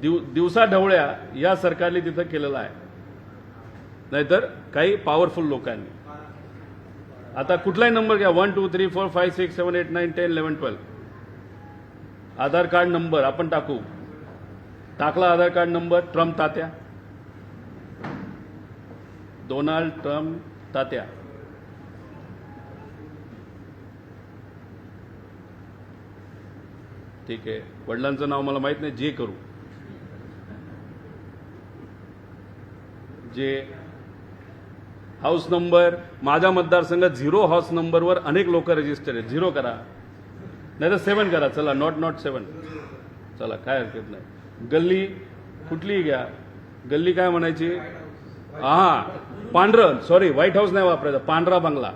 दिवसा ढवळ्या या सरकारने तिथं केलेलं आहे, नाहीतर काही पॉवरफुल लोकांनी. आता कुठलाही नंबर घ्या, 1 2 3 4 5 6 7 8 9 10 11 12 आधार कार्ड नंबर आपण टाकू. टाकला आधार कार्ड नंबर, ट्रम्प तात्या, डोनाल्ड ट्रम्प तात्या. ठीक आहे, वडिलांचं नाव मला माहित नाही, जे करू. जे हाऊस नंबर, माझ्या मतदारसंघात 0 हाऊस नंबरवर अनेक लोक रजिस्टर आहेत. 0 करा, नाही तर 7 करा. चला, नॉट 7. चला, काय हरकत नाही. गल्ली कुठलीही घ्या. गल्ली काय म्हणायची? हा, पांढरं, सॉरी, व्हाईट हाऊस नाही वापरायचं, पांढरा बंगला.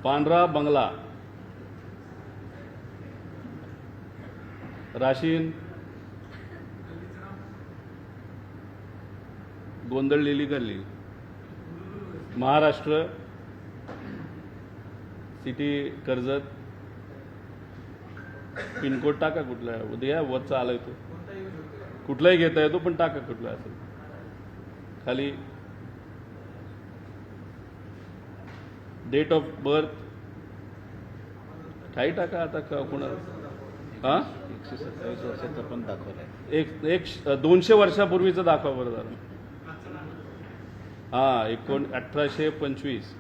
पांढरा बंगला. राशीन, गोंधळलेली गल्ली. महाराष्ट्र सिटी, कर्जत. पिनकोड टाका कुठला, उद्या वरचा आलाय तो, कुठलाही घेता येतो, पण टाका कुठला असेल. खाली डेट ऑफ बर्थ काही टाका. आता कोणा हा 127 वर्षाचं पण दाखवलंय. एक 200 वर्षापूर्वीचं दाखवा बरं झालं. हा, 1825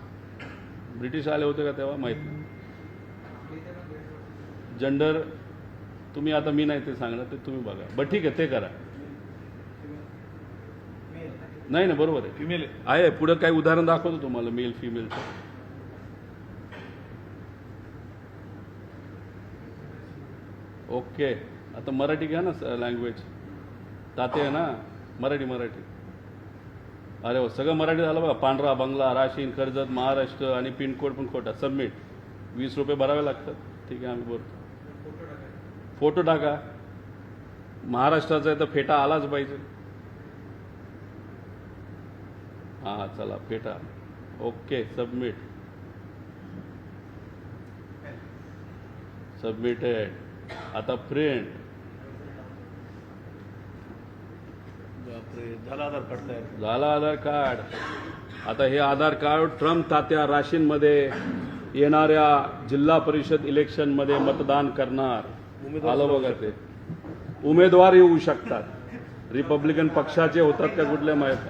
ब्रिटिश आले होते का तेव्हा, माहित नाही. जेंडर तुम्ही, आता मी नाही ते सांगणार, ते तुम्ही बघा. बरं ठीक आहे, ते करा. नाही ना, बरोबर आहे, फिमेल आहे. पुढे काही उदाहरण दाखवतो तुम्हाला, मेल फिमेलचं. ओके, आता मराठी घ्या ना लँग्वेज. ताते आहे ना, मराठी. अरे हो, सगळं मराठी झालं बघा. पांढरा बंगला, राशीन, कर्जत, महाराष्ट्र आणि पिनकोड पण खोटा. सबमिट. 20 रुपये भरावे लागतात. ठीक आहे, आम्ही बोलतो. फोटो टाका. महाराष्ट्राचा आहे तर फेटा आलाच पाहिजे. हा, चला, फेटा. Okay, submit. सबमिटेड. आता प्रिंट. झाला आधार कार्ड तयार. झाला आधार कार्ड. आता हे आधार कार्ड ट्रम्प तात्या राशीनमध्ये येणाऱ्या जिल्हा परिषद इलेक्शनमध्ये मतदान करणार. आलं बघा ते. उमेदवार येऊ शकतात. रिपब्लिकन पक्षाचे होतात का कुठल्या माहिती.